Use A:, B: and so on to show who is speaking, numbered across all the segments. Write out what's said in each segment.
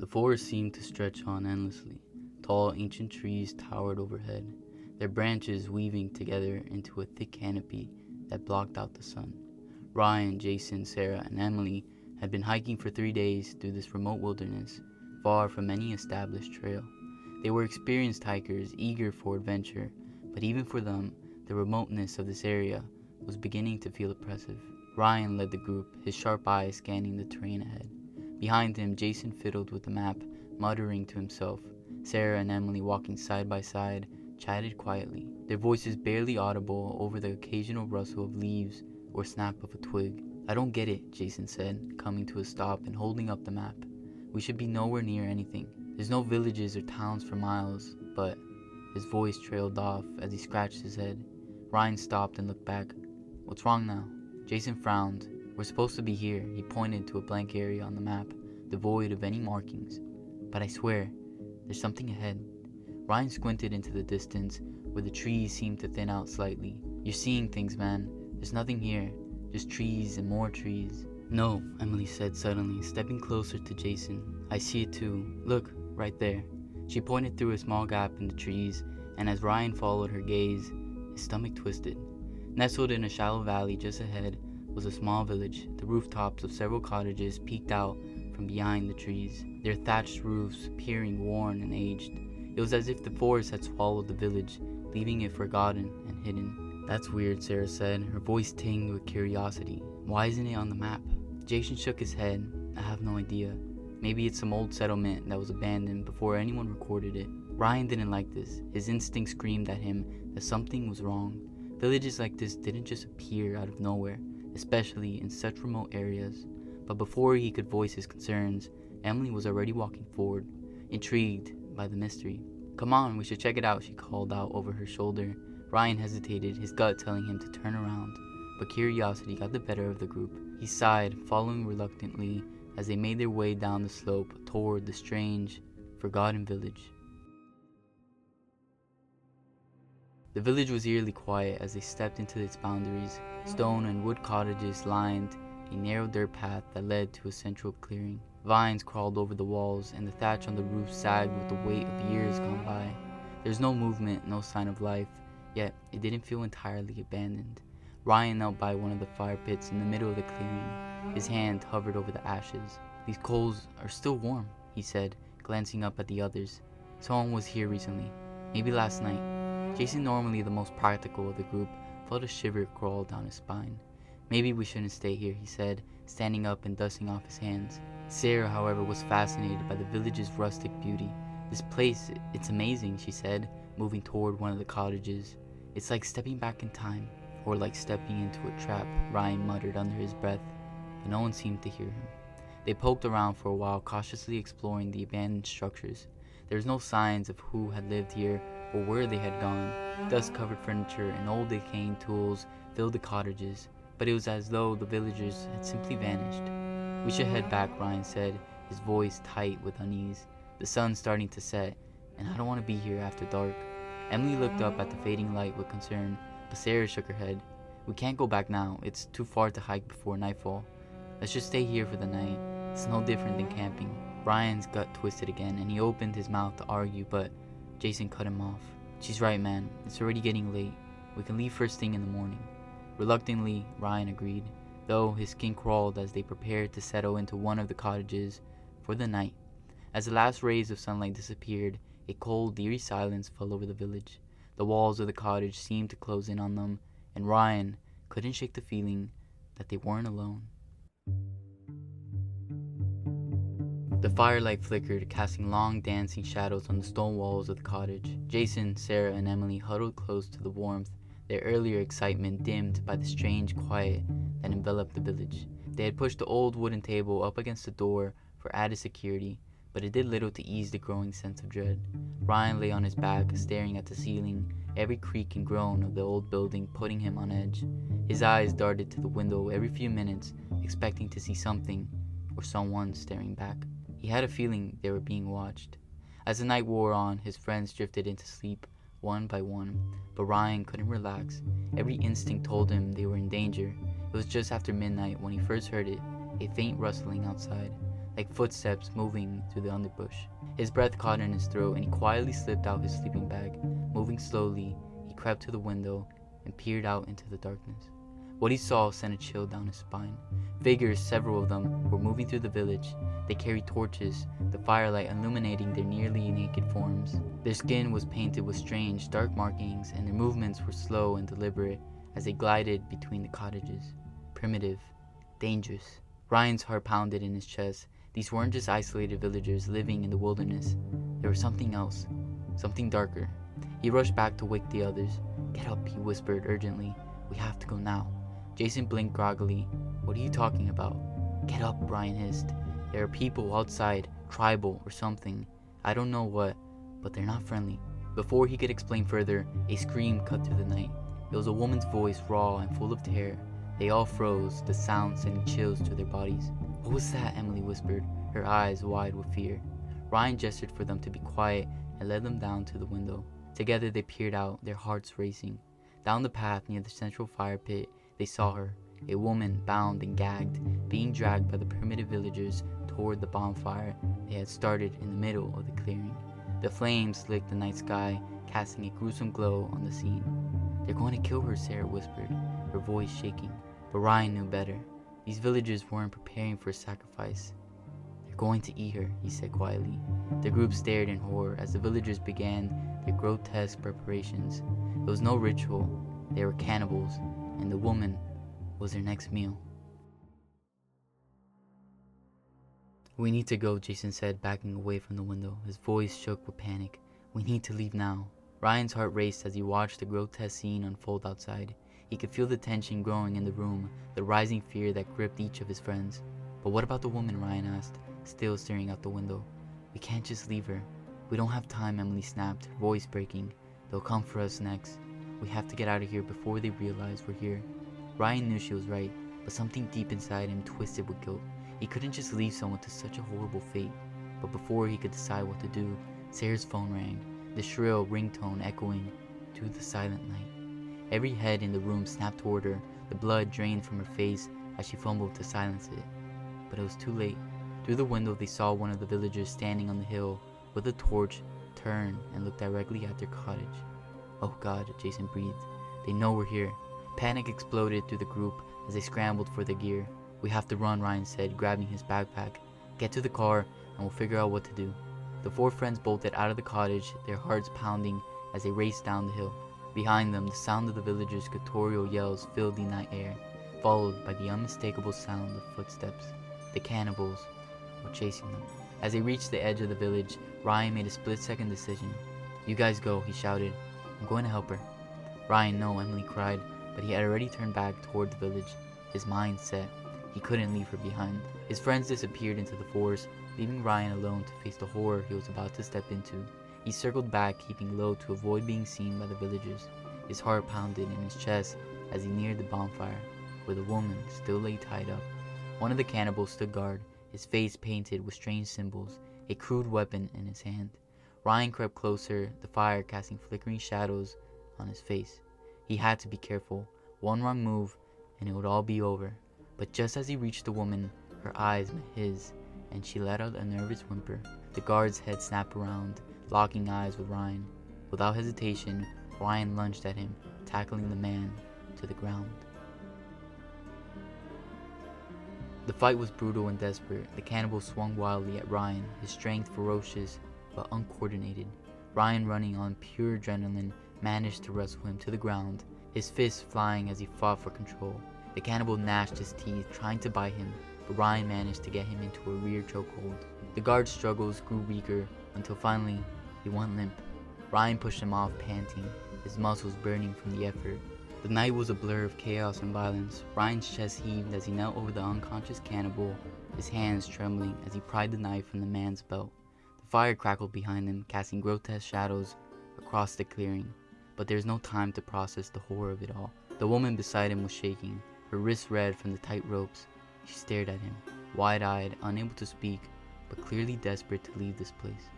A: The forest seemed to stretch on endlessly. Tall, ancient trees towered overhead, their branches weaving together into a thick canopy that blocked out the sun. Ryan, Jason, Sarah, and Emily had been hiking for 3 days through this remote wilderness, far from any established trail. They were experienced hikers, eager for adventure, but even for them, the remoteness of this area was beginning to feel oppressive. Ryan led the group, his sharp eyes scanning the terrain ahead. Behind him, Jason fiddled with the map, muttering to himself. Sarah and Emily, walking side by side, chatted quietly, their voices barely audible over the occasional rustle of leaves or snap of a twig. "I don't get it," Jason said, coming to a stop and holding up the map. "We should be nowhere near anything. There's no villages or towns for miles, but..." His voice trailed off as he scratched his head. Ryan stopped and looked back. "What's wrong now?" Jason frowned. "We're supposed to be here." He pointed to a blank area on the map, devoid of any markings. "But I swear, there's something ahead." Ryan squinted into the distance, where the trees seemed to thin out slightly. "You're seeing things, man. There's nothing here, just trees and more trees." "No," Emily said suddenly, stepping closer to Jason. "I see it too. Look, right there." She pointed through a small gap in the trees, and as Ryan followed her gaze, his stomach twisted. Nestled in a shallow valley just ahead was a small village. The rooftops of several cottages peeked out from behind the trees, their thatched roofs appearing worn and aged. It was as if the forest had swallowed the village, leaving it forgotten and hidden. "That's weird," Sarah said, her voice tinged with curiosity. "Why isn't it on the map?" Jason shook his head. "I have no idea. Maybe it's some old settlement that was abandoned before anyone recorded it." Ryan didn't like this. His instinct screamed at him that something was wrong. Villages like this didn't just appear out of nowhere, especially in such remote areas. But before he could voice his concerns, Emily was already walking forward, intrigued by the mystery. "Come on, we should check it out," she called out over her shoulder. Ryan hesitated, his gut telling him to turn around, but curiosity got the better of the group. He sighed, following reluctantly as they made their way down the slope toward the strange, forgotten village. The village was eerily quiet as they stepped into its boundaries. Stone and wood cottages lined a narrow dirt path that led to a central clearing. Vines crawled over the walls, and the thatch on the roof sagged with the weight of years gone by. There was no movement, no sign of life, yet it didn't feel entirely abandoned. Ryan knelt by one of the fire pits in the middle of the clearing. His hand hovered over the ashes. "These coals are still warm," he said, glancing up at the others. "Someone was here recently, maybe last night." Jason, normally the most practical of the group, felt a shiver crawl down his spine. "Maybe we shouldn't stay here," he said, standing up and dusting off his hands. Sarah, however, was fascinated by the village's rustic beauty. "This place, it's amazing," she said, moving toward one of the cottages. "It's like stepping back in time, or like stepping into a trap," Ryan muttered under his breath, but no one seemed to hear him. They poked around for a while, cautiously exploring the abandoned structures. There was no signs of who had lived here or where they had gone. Dust-covered furniture and old decaying tools filled the cottages, but it was as though the villagers had simply vanished. "We should head back," Ryan said, his voice tight with unease. "The sun's starting to set, and I don't want to be here after dark." Emily looked up at the fading light with concern, but Sarah shook her head. "We can't go back now. It's too far to hike before nightfall. Let's just stay here for the night. It's no different than camping." Ryan's gut twisted again, and he opened his mouth to argue, but Jason cut him off. "She's right, man. It's already getting late. We can leave first thing in the morning." Reluctantly, Ryan agreed, though his skin crawled as they prepared to settle into one of the cottages for the night. As the last rays of sunlight disappeared, a cold, eerie silence fell over the village. The walls of the cottage seemed to close in on them, and Ryan couldn't shake the feeling that they weren't alone. The firelight flickered, casting long, dancing shadows on the stone walls of the cottage. Jason, Sarah, and Emily huddled close to the warmth, their earlier excitement dimmed by the strange quiet that enveloped the village. They had pushed the old wooden table up against the door for added security, but it did little to ease the growing sense of dread. Ryan lay on his back, staring at the ceiling, every creak and groan of the old building putting him on edge. His eyes darted to the window every few minutes, expecting to see something or someone staring back. He had a feeling they were being watched. As the night wore on, his friends drifted into sleep, one by one, but Ryan couldn't relax. Every instinct told him they were in danger. It was just after midnight when he first heard it, a faint rustling outside. like footsteps moving through the underbrush. His breath caught in his throat and he quietly slipped out his sleeping bag. Moving slowly, he crept to the window and peered out into the darkness. What he saw sent a chill down his spine. Figures, several of them, were moving through the village. They carried torches, the firelight illuminating their nearly naked forms. Their skin was painted with strange, dark markings, and their movements were slow and deliberate as they glided between the cottages. Primitive, dangerous. Ryan's heart pounded in his chest. These weren't just isolated villagers living in the wilderness. There was something else, something darker. He rushed back to wake the others. "Get up," he whispered urgently. "We have to go now." Jason blinked groggily. "What are you talking about?" "Get up," Ryan hissed. "There are people outside, tribal or something. I don't know what, but they're not friendly." Before he could explain further, a scream cut through the night. It was a woman's voice, raw and full of terror. They all froze, the sound sending chills to their bodies. "What was that?" Emily whispered, her eyes wide with fear. Ryan gestured for them to be quiet and led them down to the window. Together they peered out, their hearts racing. Down the path near the central fire pit, they saw her, a woman bound and gagged, being dragged by the primitive villagers toward the bonfire they had started in the middle of the clearing. The flames licked the night sky, casting a gruesome glow on the scene. "They're going to kill her," Sarah whispered, her voice shaking. But Ryan knew better. These villagers weren't preparing for a sacrifice. "They're going to eat her," he said quietly. The group stared in horror as the villagers began their grotesque preparations. It was no ritual. They were cannibals, and the woman was their next meal. "We need to go," Jason said, backing away from the window. His voice shook with panic. "We need to leave now." Ryan's heart raced as he watched the grotesque scene unfold outside. He could feel the tension growing in the room, the rising fear that gripped each of his friends. "But what about the woman?" Ryan asked, still staring out the window. "We can't just leave her." "We don't have time," Emily snapped, her voice breaking. "They'll come for us next. We have to get out of here before they realize we're here." Ryan knew she was right, but something deep inside him twisted with guilt. He couldn't just leave someone to such a horrible fate. But before he could decide what to do, Sarah's phone rang, the shrill ringtone echoing through the silent night. Every head in the room snapped toward her, the blood drained from her face as she fumbled to silence it. But it was too late. Through the window they saw one of the villagers standing on the hill with a torch, turn and look directly at their cottage. "Oh God," Jason breathed. "They know we're here." Panic exploded through the group as they scrambled for their gear. "We have to run," Ryan said, grabbing his backpack. "Get to the car and we'll figure out what to do." The four friends bolted out of the cottage, their hearts pounding as they raced down the hill. Behind them, the sound of the villagers' guttural yells filled the night air, followed by the unmistakable sound of footsteps. The cannibals were chasing them. As they reached the edge of the village, Ryan made a split-second decision. "You guys go," he shouted. "I'm going to help her." "Ryan, no," Emily cried, but he had already turned back toward the village, his mind set. He couldn't leave her behind. His friends disappeared into the forest, leaving Ryan alone to face the horror he was about to step into. He circled back, keeping low to avoid being seen by the villagers. His heart pounded in his chest as he neared the bonfire, where the woman still lay tied up. One of the cannibals stood guard, his face painted with strange symbols, a crude weapon in his hand. Ryan crept closer, the fire casting flickering shadows on his face. He had to be careful. One wrong move, and it would all be over. But just as he reached the woman, her eyes met his, and she let out a nervous whimper. The guard's head snapped around, locking eyes with Ryan. Without hesitation, Ryan lunged at him, tackling the man to the ground. The fight was brutal and desperate. The cannibal swung wildly at Ryan, his strength ferocious but uncoordinated. Ryan, running on pure adrenaline, managed to wrestle him to the ground, his fists flying as he fought for control. The cannibal gnashed his teeth, trying to bite him, but Ryan managed to get him into a rear chokehold. The guard's struggles grew weaker until finally he went limp. Ryan pushed him off, panting, his muscles burning from the effort. The night was a blur of chaos and violence. Ryan's chest heaved as he knelt over the unconscious cannibal, his hands trembling as he pried the knife from the man's belt. The fire crackled behind him, casting grotesque shadows across the clearing. But there was no time to process the horror of it all. The woman beside him was shaking, her wrists red from the tight ropes. She stared at him, wide-eyed, unable to speak, but clearly desperate to leave this place.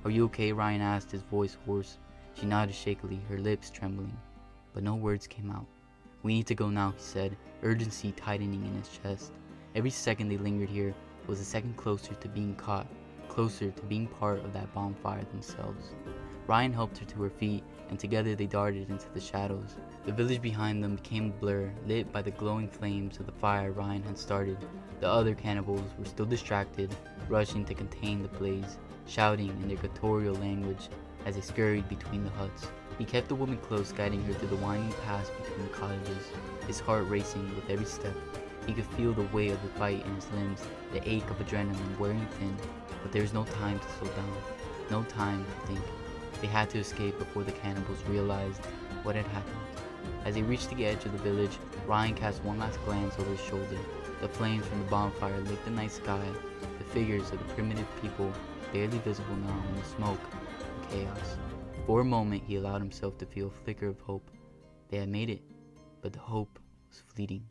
A: "Are you okay?" Ryan asked, his voice hoarse. She nodded shakily, her lips trembling, but no words came out. "We need to go now," he said, urgency tightening in his chest. Every second they lingered here was a second closer to being caught, closer to being part of that bonfire themselves. Ryan helped her to her feet, and together they darted into the shadows. The village behind them became a blur, lit by the glowing flames of the fire Ryan had started. The other cannibals were still distracted, rushing to contain the blaze, shouting in their guttural language as they scurried between the huts. He kept the woman close, guiding her through the winding paths between the cottages, his heart racing with every step. He could feel the weight of the fight in his limbs, the ache of adrenaline wearing thin, but there was no time to slow down, no time to think. They had to escape before the cannibals realized what had happened. As they reached the edge of the village, Ryan cast one last glance over his shoulder. The flames from the bonfire lit the night sky, the figures of the primitive people barely visible now in the smoke and chaos. For a moment, he allowed himself to feel a flicker of hope. They had made it, but the hope was fleeting.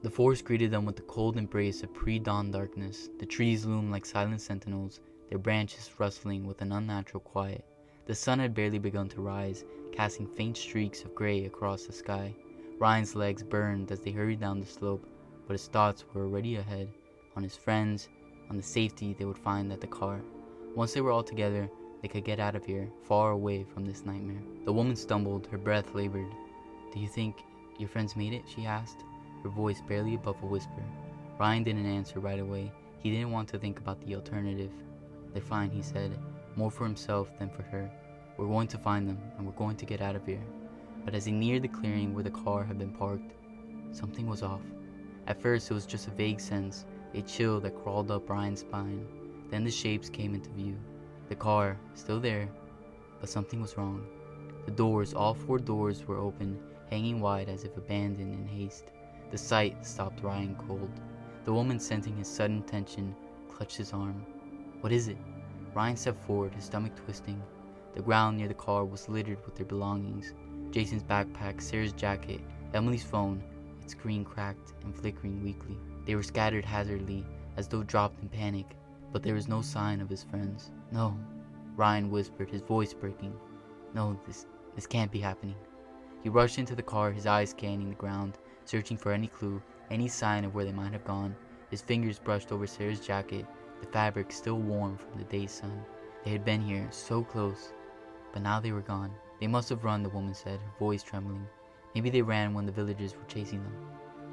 A: The forest greeted them with the cold embrace of pre-dawn darkness. The trees loomed like silent sentinels, their branches rustling with an unnatural quiet. The sun had barely begun to rise, casting faint streaks of gray across the sky. Ryan's legs burned as they hurried down the slope, but his thoughts were already ahead, on his friends, on the safety they would find at the car. Once they were all together, they could get out of here, far away from this nightmare. The woman stumbled, her breath labored. "Do you think your friends made it?" she asked, her voice barely above a whisper. Ryan didn't answer right away. He didn't want to think about the alternative. "They're fine," he said, more for himself than for her. "We're going to find them, and we're going to get out of here." But as he neared the clearing where the car had been parked, something was off. At first, it was just a vague sense, a chill that crawled up Ryan's spine. Then the shapes came into view. The car, still there, but something was wrong. The doors, all 4 doors, were open, hanging wide as if abandoned in haste. The sight stopped Ryan cold. The woman, sensing his sudden tension, clutched his arm. "What is it?" Ryan stepped forward, his stomach twisting. The ground near the car was littered with their belongings. Jason's backpack, Sarah's jacket, Emily's phone, its screen cracked and flickering weakly. They were scattered hazardly, as though dropped in panic, but there was no sign of his friends. "No," Ryan whispered, his voice breaking. "No, this can't be happening." He rushed into the car, his eyes scanning the ground, searching for any clue, any sign of where they might have gone. His fingers brushed over Sarah's jacket, the fabric still warm from the day's sun. They had been here, so close, but now they were gone. "They must have run," the woman said, her voice trembling. "Maybe they ran when the villagers were chasing them."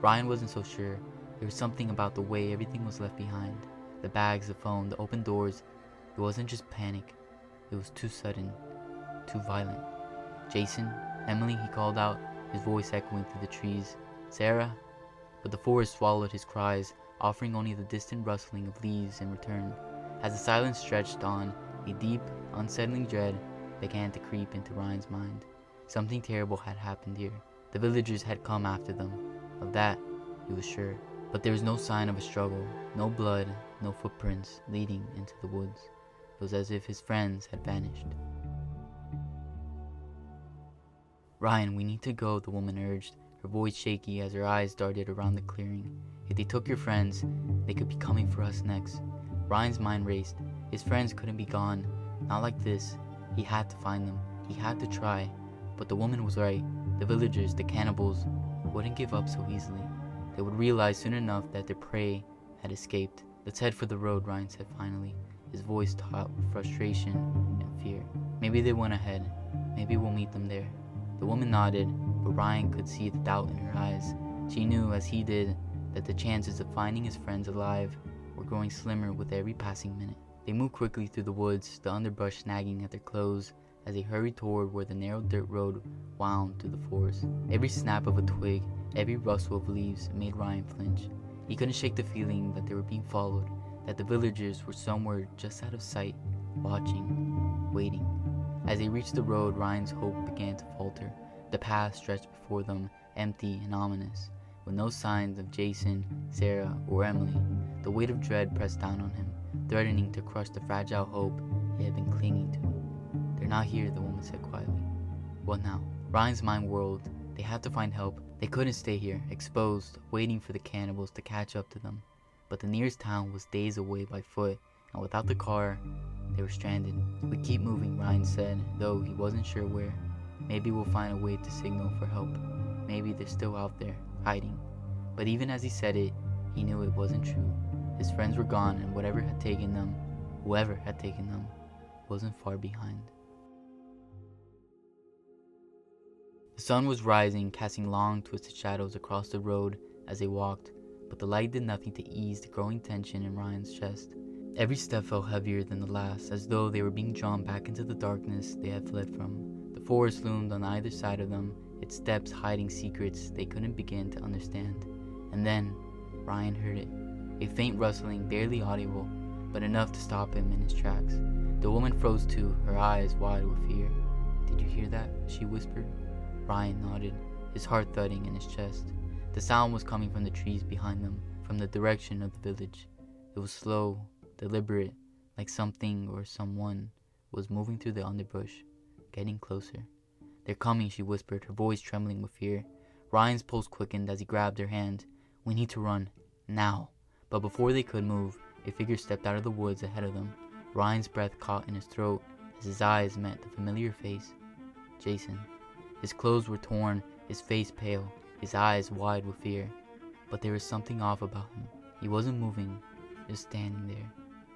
A: Ryan wasn't so sure. There was something about the way everything was left behind. The bags, the phone, the open doors. It wasn't just panic. It was too sudden, too violent. "Jason? Emily?" he called out, his voice echoing through the trees. "Sarah?" But the forest swallowed his cries, offering only the distant rustling of leaves in return. As the silence stretched on, a deep, unsettling dread began to creep into Ryan's mind. Something terrible had happened here. The villagers had come after them. Of that, he was sure. But there was no sign of a struggle, no blood, no footprints leading into the woods. It was as if his friends had vanished. "Ryan, we need to go," the woman urged, her voice shaky as her eyes darted around the clearing. "If they took your friends, they could be coming for us next." Ryan's mind raced. His friends couldn't be gone. Not like this. He had to find them. He had to try. But the woman was right. The villagers, the cannibals, wouldn't give up so easily. They would realize soon enough that their prey had escaped. "Let's head for the road," Ryan said finally, his voice taut with frustration and fear. "Maybe they went ahead. Maybe we'll meet them there." The woman nodded, but Ryan could see the doubt in her eyes. She knew, as he did, that the chances of finding his friends alive were growing slimmer with every passing minute. They moved quickly through the woods, the underbrush snagging at their clothes, as they hurried toward where the narrow dirt road wound through the forest. Every snap of a twig, every rustle of leaves made Ryan flinch. He couldn't shake the feeling that they were being followed, that the villagers were somewhere just out of sight, watching, waiting. As they reached the road, Ryan's hope began to falter. The path stretched before them, empty and ominous, with no signs of Jason, Sarah, or Emily. The weight of dread pressed down on him, threatening to crush the fragile hope he had been clinging to. "They're not here," the woman said quietly. "What now?" Ryan's mind whirled. They had to find help. They couldn't stay here, exposed, waiting for the cannibals to catch up to them. But the nearest town was days away by foot, and without the car, they were stranded. "We keep moving," Ryan said, though he wasn't sure where. "Maybe we'll find a way to signal for help. Maybe they're still out there, hiding." But even as he said it, he knew it wasn't true. His friends were gone, and whoever had taken them, wasn't far behind. The sun was rising, casting long, twisted shadows across the road as they walked, but the light did nothing to ease the growing tension in Ryan's chest. Every step felt heavier than the last, as though they were being drawn back into the darkness they had fled from. The forest loomed on either side of them, its steps hiding secrets they couldn't begin to understand. And then, Ryan heard it. A faint rustling, barely audible, but enough to stop him in his tracks. The woman froze too, her eyes wide with fear. "Did you hear that?" she whispered. Ryan nodded, his heart thudding in his chest. The sound was coming from the trees behind them, from the direction of the village. It was slow, deliberate, like something or someone was moving through the underbrush, getting closer. "They're coming," she whispered, her voice trembling with fear. Ryan's pulse quickened as he grabbed her hand. "We need to run. Now." But before they could move, a figure stepped out of the woods ahead of them. Ryan's breath caught in his throat as his eyes met the familiar face. Jason. His clothes were torn, his face pale, his eyes wide with fear. But there was something off about him. He wasn't moving, just standing there,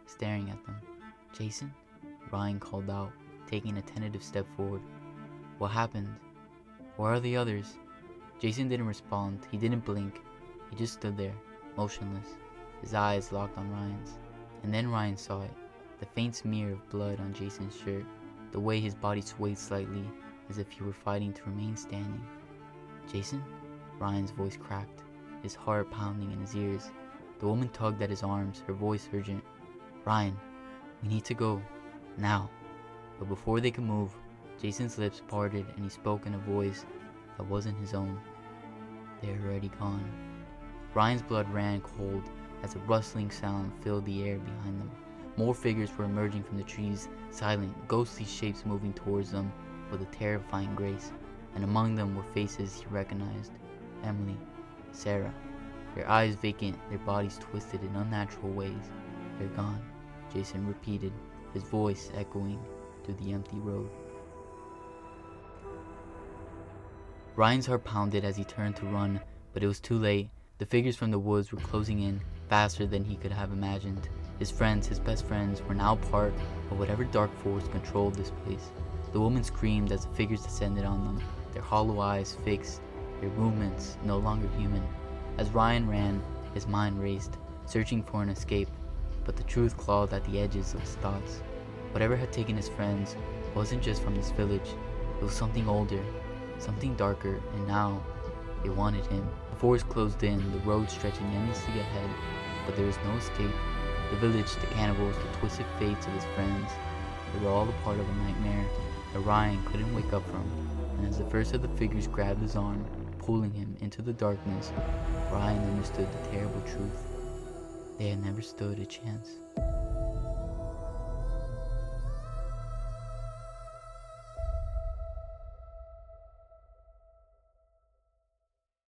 A: staring at them. "Jason?" Ryan called out, taking a tentative step forward. "What happened? Where are the others?" Jason didn't respond. He didn't blink. He just stood there, motionless, his eyes locked on Ryan's. And then Ryan saw it, the faint smear of blood on Jason's shirt, the way his body swayed slightly, as if he were fighting to remain standing. "Jason?" Ryan's voice cracked, his heart pounding in his ears. The woman tugged at his arms, her voice urgent. "Ryan, we need to go. Now." But before they could move, Jason's lips parted and he spoke in a voice that wasn't his own. "They're already gone." Ryan's blood ran cold as a rustling sound filled the air behind them. More figures were emerging from the trees, silent, ghostly shapes moving towards them with a terrifying grace, and among them were faces he recognized. Emily, Sarah, their eyes vacant, their bodies twisted in unnatural ways. "They're gone," Jason repeated, his voice echoing through the empty road. Ryan's heart pounded as he turned to run, but it was too late. The figures from the woods were closing in, faster than he could have imagined. His friends, his best friends, were now part of whatever dark force controlled this place. The woman screamed as the figures descended on them, their hollow eyes fixed, their movements no longer human. As Ryan ran, his mind raced, searching for an escape, but the truth clawed at the edges of his thoughts. Whatever had taken his friends wasn't just from this village. It was something older, something darker, and now it wanted him. The forest closed in, the road stretching endlessly ahead, but there was no escape. The village, the cannibals, the twisted fates of his friends, they were all a part of a nightmare that Ryan couldn't wake up from. And as the first of the figures grabbed his arm, pulling him into the darkness, Ryan understood the terrible truth. They had never stood a chance.